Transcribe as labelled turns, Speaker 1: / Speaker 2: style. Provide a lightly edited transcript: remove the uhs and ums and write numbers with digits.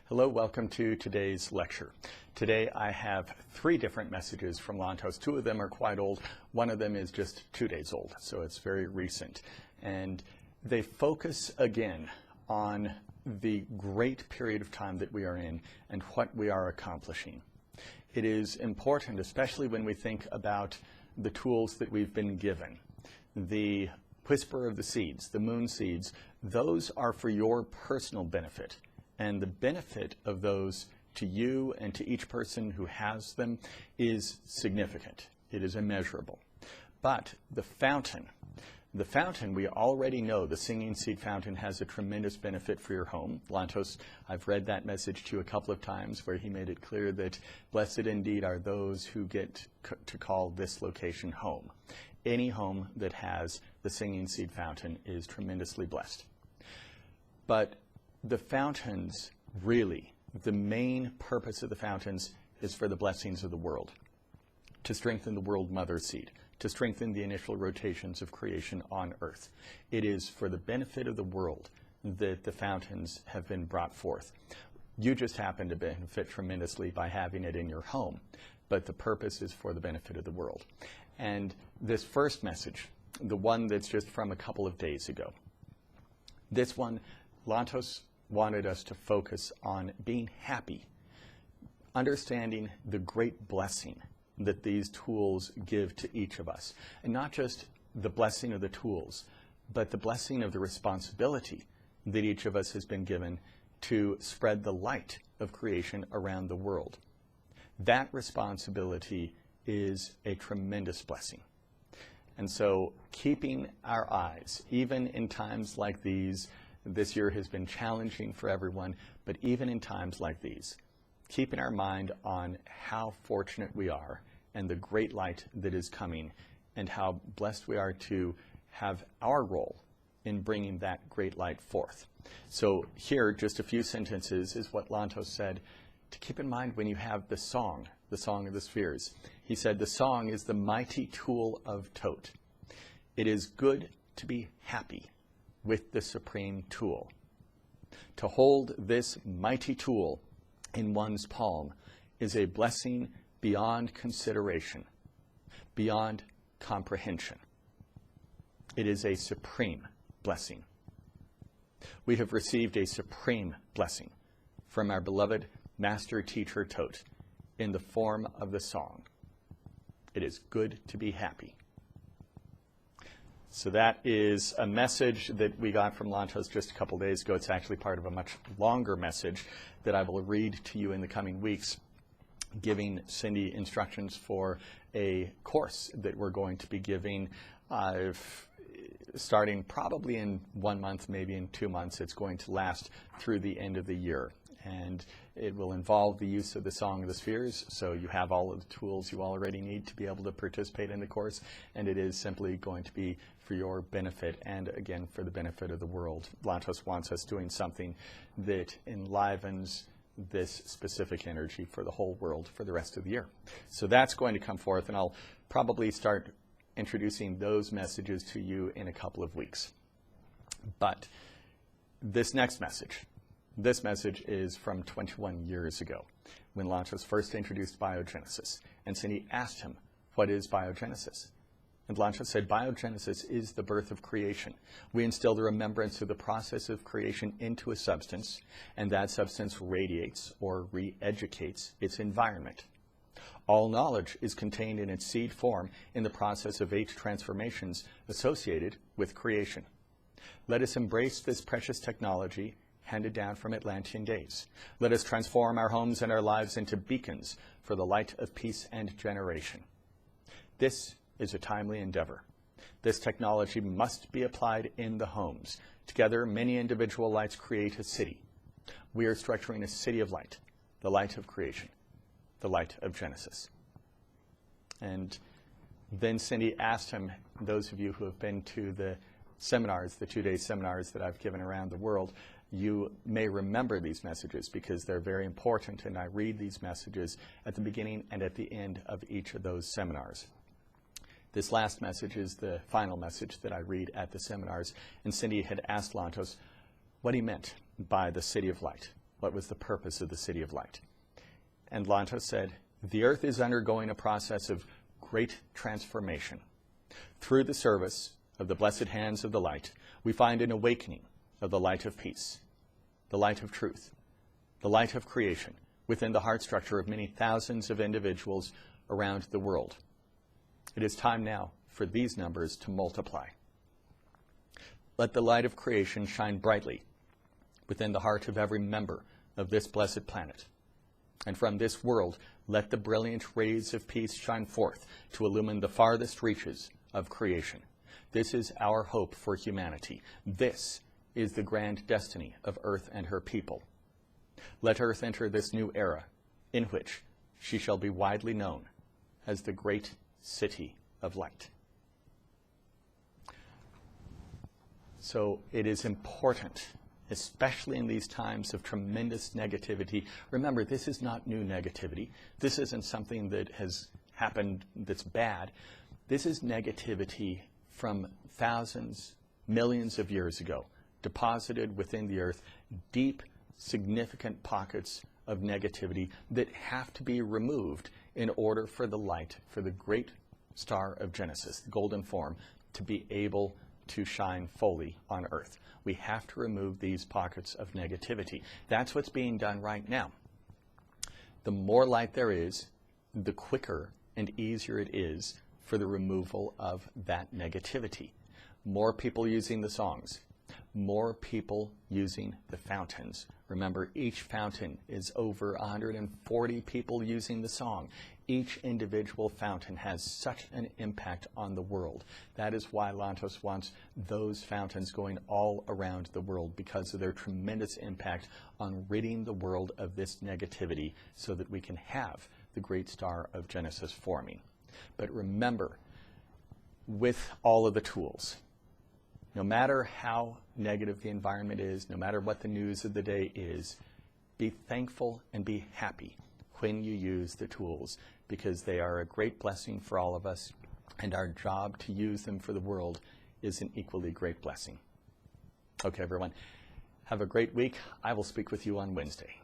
Speaker 1: Hello, welcome to today's lecture. Today I have three different messages from Lantos. Two of them are quite old. One of them is just 2 days old, so it's very recent. And they focus again on the great period of time that we are in and what we are accomplishing. It is important, especially when we think about the tools that we've been given. The whisper of the seeds, the moon seeds, those are for your personal benefit. And the benefit of those to you and to each person who has them is significant. It is immeasurable. But the fountain we already know, the singing seed fountain has a tremendous benefit for your home. Lantos, I've read that message to you a couple of times where he made it clear that blessed indeed are those who get to call this location home. Any home that has the singing seed fountain is tremendously blessed. But the fountains, really, the main purpose of the fountains is for the blessings of the world, to strengthen the world mother seed, to strengthen the initial rotations of creation on earth. It is for the benefit of the world that the fountains have been brought forth. You just happen to benefit tremendously by having it in your home, but the purpose is for the benefit of the world. And this first message, the one that's just from a couple of days ago, this one, Lantos wanted us to focus on being happy, understanding the great blessing that these tools give to each of us. And not just the blessing of the tools, but the blessing of the responsibility that each of us has been given to spread the light of creation around the world. That responsibility is a tremendous blessing. And so keeping our eyes, even in times like these, this year has been challenging for everyone, but even in times like these, keeping our mind on how fortunate we are and the great light that is coming and how blessed we are to have our role in bringing that great light forth. So here, just a few sentences is what Lantos said to keep in mind when you have the Song of the Spheres. He said, the song is the mighty tool of Tot. It is good to be happy with the supreme tool. To hold this mighty tool in one's palm is a blessing beyond consideration, beyond comprehension. It is a supreme blessing. We have received a supreme blessing from our beloved master teacher Tot in the form of the song. It is good to be happy. So that is a message that we got from Lantos just a couple days ago. It's actually part of a much longer message that I will read to you in the coming weeks, giving Cindy instructions for a course that we're going to be giving starting probably in 1 month, maybe in 2 months. It's going to last through the end of the year. And it will involve the use of the Song of the Spheres, so you have all of the tools you already need to be able to participate in the course, and it is simply going to be for your benefit and, again, for the benefit of the world. Lantos wants us doing something that enlivens this specific energy for the whole world for the rest of the year. So that's going to come forth, and I'll probably start introducing those messages to you in a couple of weeks. But this next message, this message is from 21 years ago, when Lantos first introduced biogenesis. And Cindy asked him, what is biogenesis? And Lantos said, biogenesis is the birth of creation. We instill the remembrance of the process of creation into a substance, and that substance radiates or re-educates its environment. All knowledge is contained in its seed form in the process of 8 transformations associated with creation. Let us embrace this precious technology handed down from Atlantean days. Let us transform our homes and our lives into beacons for the light of peace and generation. This is a timely endeavor. This technology must be applied in the homes. Together, many individual lights create a city. We are structuring a city of light, the light of creation, the light of Genesis. And then Cindy asked him, those of you who have been to the seminars, the 2-day seminars that I've given around the world, you may remember these messages because they're very important, and I read these messages at the beginning and at the end of each of those seminars. This last message is the final message that I read at the seminars, and Cindy had asked Lantos what he meant by the City of Light. what was the purpose of the City of Light. And Lantos said, the earth is undergoing a process of great transformation. Through the service of the blessed hands of the light, we find an awakening of the light of peace, the light of truth, the light of creation within the heart structure of many thousands of individuals around the world. It is time now for these numbers to multiply. Let the light of creation shine brightly within the heart of every member of this blessed planet. And from this world, let the brilliant rays of peace shine forth to illumine the farthest reaches of creation. This is our hope for humanity. This is the grand destiny of Earth and her people. Let Earth enter this new era in which she shall be widely known as the great City of Light. So it is important, especially in these times of tremendous negativity. Remember, this is not new negativity. This isn't something that has happened that's bad. This is negativity from thousands, millions of years ago, deposited within the earth, deep, significant pockets of negativity that have to be removed in order for the light, for the great star of Genesis, the golden form, to be able to shine fully on earth. We have to remove these pockets of negativity. That's what's being done right now. The more light there is, the quicker and easier it is for the removal of that negativity. More people using the songs, more people using the fountains. Remember, each fountain is over 140 people using the song. Each individual fountain has such an impact on the world. That is why Lantos wants those fountains going all around the world, because of their tremendous impact on ridding the world of this negativity so that we can have the great star of Genesis forming. But remember, with all of the tools, no matter how negative the environment is, no matter what the news of the day is, be thankful and be happy when you use the tools, because they are a great blessing for all of us, and our job to use them for the world is an equally great blessing. Okay, everyone, have a great week. I will speak with you on Wednesday.